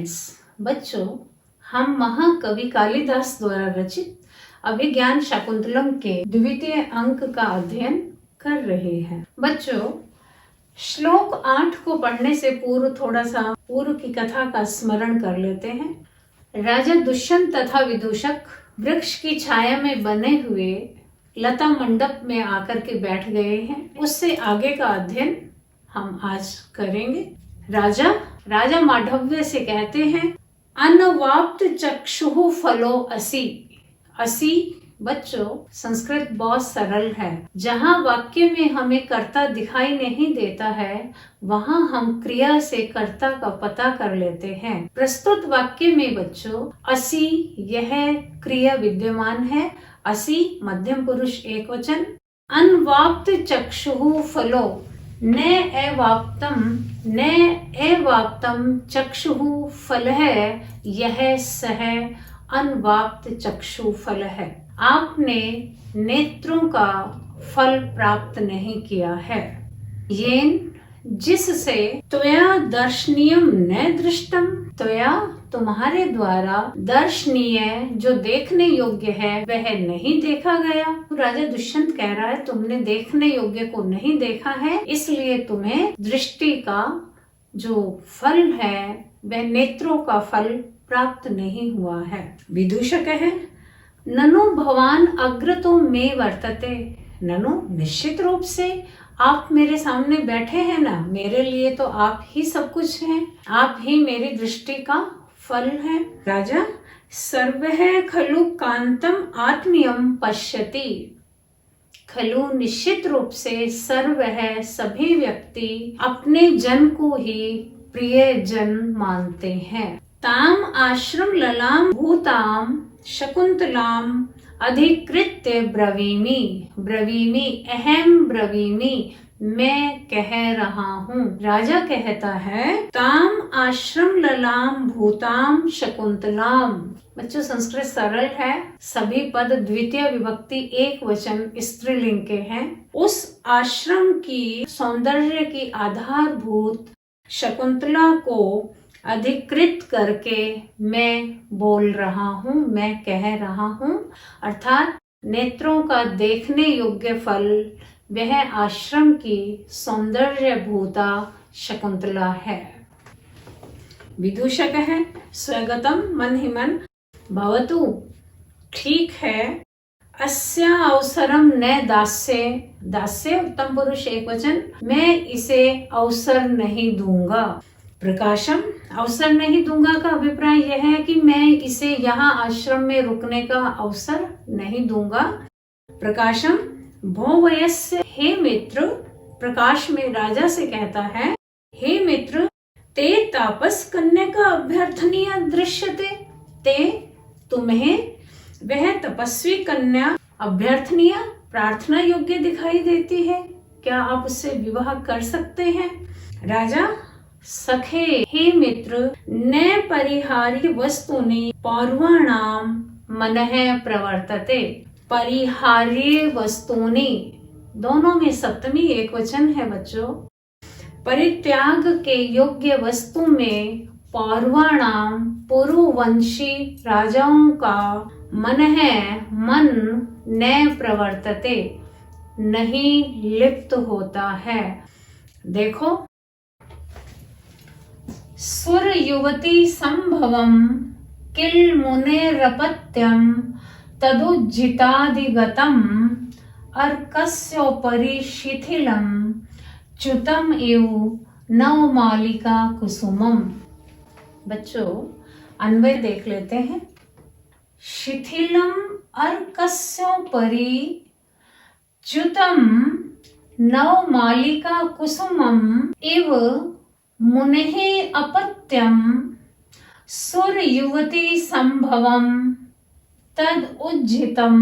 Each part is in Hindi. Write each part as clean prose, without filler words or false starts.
स्टूडेंट्स, बच्चों, हम महाकवि कालिदास द्वारा रचित अभिज्ञान शाकुंतलम के द्वितीय अंक का अध्ययन कर रहे हैं। बच्चों, श्लोक 8 को पढ़ने से पूर्व थोड़ा सा पूर्व की कथा का स्मरण कर लेते हैं। राजा दुष्यंत तथा विदूषक वृक्ष की छाया में बने हुए लता मंडप में आकर के बैठ गए हैं। उससे आगे का अध्ययन हम आज करेंगे। राजा मांडव्य से कहते हैं, अनवाप्त चक्षुः फलो असि। असि बच्चों, संस्कृत बहुत सरल है। जहाँ वाक्य में हमें कर्ता दिखाई नहीं देता है, वहाँ हम क्रिया से कर्ता का पता कर लेते हैं। प्रस्तुत वाक्य में बच्चों असि यह क्रिया विद्यमान है। असि मध्यम पुरुष एकवचन। अनवाप्त चक्षुः फलो न एवाप्तम चक्षुः फल है, यह सह अनवाप्त चक्षु फल है। आपने नेत्रों का फल प्राप्त नहीं किया है। येन जिससे त्वया दर्शनीयम न दृष्टम, त्वया तुम्हारे द्वारा दर्शनीय जो देखने योग्य है वह नहीं देखा गया। राजा दुष्यंत कह रहा है, तुमने देखने योग्य को नहीं देखा है, इसलिए तुम्हें दृष्टि का जो फल है वह नेत्रों का फल प्राप्त नहीं हुआ है। विदूषक है, ननु भवान अग्रतो में वर्तते। ननु निश्चित रूप से आप मेरे सामने बैठे हैं ना, मेरे लिए तो आप ही सब कुछ हैं, आप ही मेरी दृष्टि का फल है। राजा सर्वः खलु कांतम आत्मीयम पश्यति। खलु निश्चित रूप से, सर्व है सभी व्यक्ति अपने जन को ही प्रिय जन मानते हैं। ताम आश्रम ललाम भूताम शकुंतलाम अधिकृत्य ब्रवीमि अहम ब्रवीमि, मैं कह रहा हूँ। राजा कहता है, ताम आश्रम ललाम भूताम शकुंतलाम। बच्चों, संस्कृत सरल है। सभी पद द्वितीय विभक्ति एक वचन स्त्रीलिंग के हैं। उस आश्रम की सौंदर्य की आधारभूत शकुंतला को अधिकृत करके मैं बोल रहा हूँ, मैं कह रहा हूँ। अर्थात नेत्रों का देखने योग्य फल वह आश्रम की सौंदर्य भूता शकुंतला है। विदूषक है, स्वगतम मन ही मन भवतु। ठीक है, अस्या अवसरम न दास्य। दास्य उत्तम पुरुष एकवचन। मैं इसे अवसर नहीं दूंगा। प्रकाशम, अवसर नहीं दूंगा का अभिप्राय यह है कि मैं इसे यहाँ आश्रम में रुकने का अवसर नहीं दूंगा। प्रकाशम भो वयस्य, हे मित्र। प्रकाश में राजा से कहता है, हे मित्र, ते तापस कन्या का अभ्यर्थनीय दृश्यते। ते तुम्हें वह तपस्वी कन्या अभ्यर्थनीय प्रार्थना योग्य दिखाई देती है, क्या आप उससे विवाह कर सकते हैं? राजा सखे, हे मित्र, न परिहार्य वस्तूनि पौर्वाणाम मनः प्रवर्तते। परिहार्य वस्तूनि दोनों में सप्तमी एकवचन है बच्चों। परित्याग के योग्य वस्तु में पौर्वाणाम पूर्ववंशी राजाओं का मन न प्रवर्तते नहीं लिप्त होता है। देखो, सुर युवती संभवम किल मुनेरपत्यम तदुज्झितादिगतम अर्कस्योपरि शिथिलम च्युतम इव नवमालिका कुसुमम। बच्चों, अन्वय देख लेते हैं। शिथिलम अर्कस्योपरि च्युतम नवमालिका कुसुमम इव मुनेः अपत्यम सुर युवती संभवम तद उज्झितम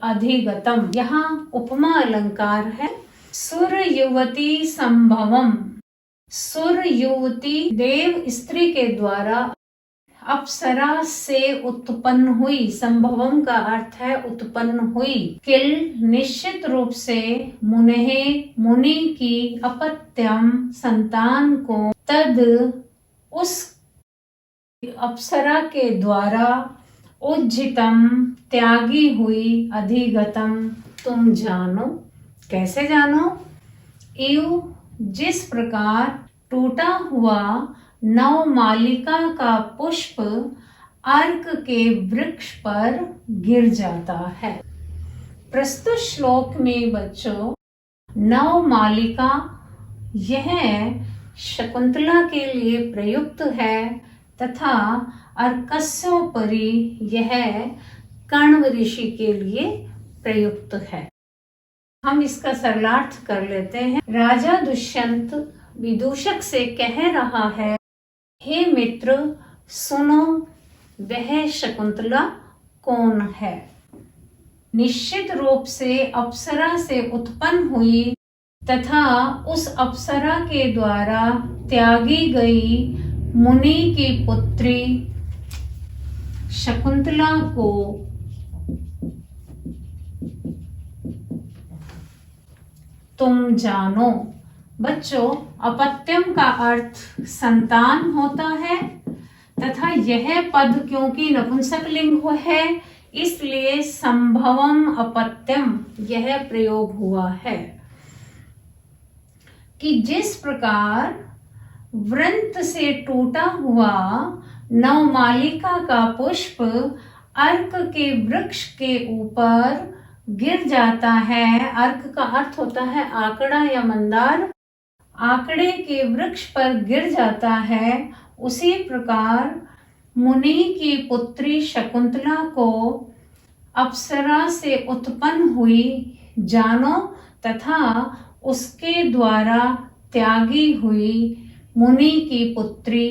अधिगतम। यहाँ उपमा अलंकार है। सुर युवती संभवम, सुर युवती देव स्त्री के द्वारा अप्सरा से उत्पन्न हुई। संभवम का अर्थ है उत्पन्न हुई। किल निश्चित रूप से, मुनि की अपत्यम संतान को, तद उस अप्सरा के द्वारा उज्जितम त्यागी हुई अधिगतम तुम जानो। कैसे जानो? इव जिस प्रकार टूटा हुआ नवमालिका का पुष्प अर्क के वृक्ष पर गिर जाता है। प्रस्तुत श्लोक में बच्चों नवमालिका यह शकुंतला के लिए प्रयुक्त है तथा अर्कस्योपरि यह कण्व ऋषि के लिए प्रयुक्त है। हम इसका सरलार्थ कर लेते हैं। राजा दुष्यंत विदूषक से कह रहा है, हे मित्र सुनो, वह शकुंतला कौन है? निश्चित रूप से अप्सरा से उत्पन्न हुई तथा उस अप्सरा के द्वारा त्यागी गई मुनि की पुत्री शकुंतला को तुम जानो। बच्चों अपत्यम का अर्थ संतान होता है तथा यह पद क्योंकि नपुंसकलिंग है इसलिए संभवम अपत्यम यह प्रयोग हुआ है कि जिस प्रकार वृंत से टूटा हुआ नवमालिका का पुष्प अर्क के वृक्ष के ऊपर गिर जाता है। अर्क का अर्थ होता है आकड़ा या मंदार। आकड़े के वृक्ष पर गिर जाता है, उसी प्रकार मुनि की पुत्री शकुंतला को अप्सरा से उत्पन्न हुई जानो तथा उसके द्वारा त्यागी हुई मुनि की पुत्री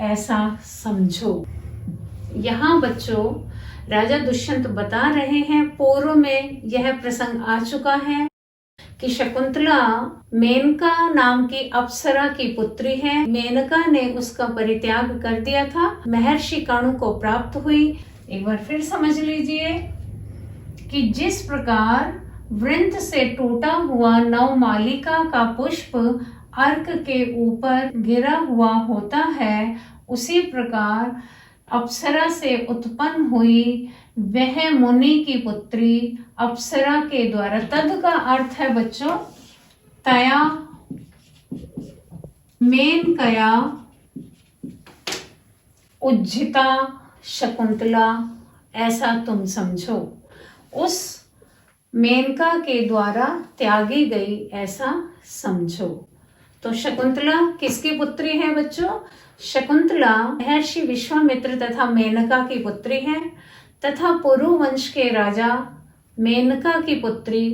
ऐसा समझो। यहाँ बच्चों राजा दुष्यंत बता रहे हैं, पूर्व में यह प्रसंग आ चुका है कि शकुंतला मेनका नाम की अप्सरा की पुत्री है। मेनका ने उसका परित्याग कर दिया था, महर्षि कणु को प्राप्त हुई। एक बार फिर समझ लीजिए कि जिस प्रकार वृंत से टूटा हुआ नवमालिका का पुष्प अर्क के ऊपर गिरा हुआ होता है, उसी प्रकार अप्सरा से उत्पन्न हुई वह मुनि की पुत्री अप्सरा के द्वारा, तद का अर्थ है बच्चों तया मेनकया उज्जिता शकुंतला, ऐसा तुम समझो। उस मेनका के द्वारा त्यागी गई ऐसा समझो। तो शकुंतला किसकी पुत्री है बच्चों? शकुंतला महर्षि विश्वामित्र तथा मेनका की पुत्री है तथा पुरु वंश के राजा मेनका की पुत्री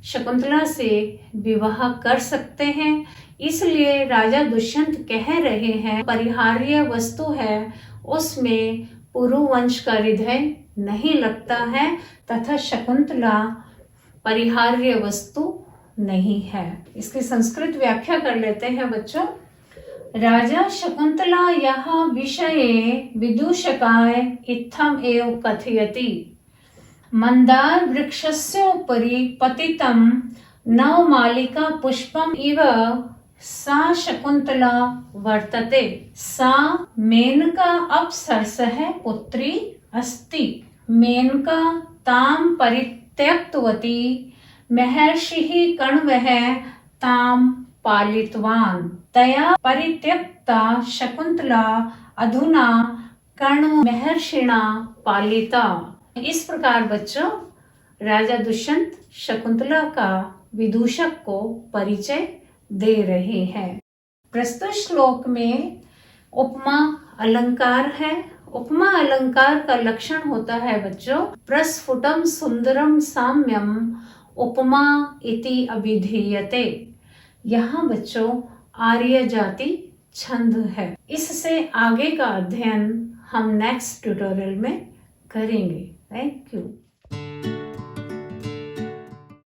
शकुंतला से विवाह कर सकते हैं। इसलिए राजा दुष्यंत कह रहे हैं परिहार्य वस्तु है उसमें पुरु वंश का हृदय नहीं लगता है तथा शकुंतला परिहार्य वस्तु नहीं है। इसकी संस्कृत व्याख्या कर लेते हैं बच्चों। राजा शकुंतला यह विषये विदूषकाय इत्थम एव कथयति। मंदार वृक्षस्योपरि पतितं नवमालिका पुष्पम इव सा शकुंतला वर्तते। सा मेनका अप्सरसः पुत्री अस्ति। मेनका ताम परित्यक्तवती महर्षिः कण्वः ताम पालितवान। तया परित्यक्ता शकुंतला अधुना कण्व महर्षिणा पालिता। इस प्रकार बच्चों राजा दुष्यंत शकुंतला का विदूषक को परिचय दे रहे हैं। प्रस्तुत श्लोक में उपमा अलंकार है। उपमा अलंकार का लक्षण होता है बच्चों प्रस्फुटम सुंदरम साम्यम उपमा इति अभिधीयते। यहाँ बच्चों आर्य जाति छंद है। इससे आगे का अध्ययन हम नेक्स्ट ट्यूटोरियल में करेंगे। Thank you.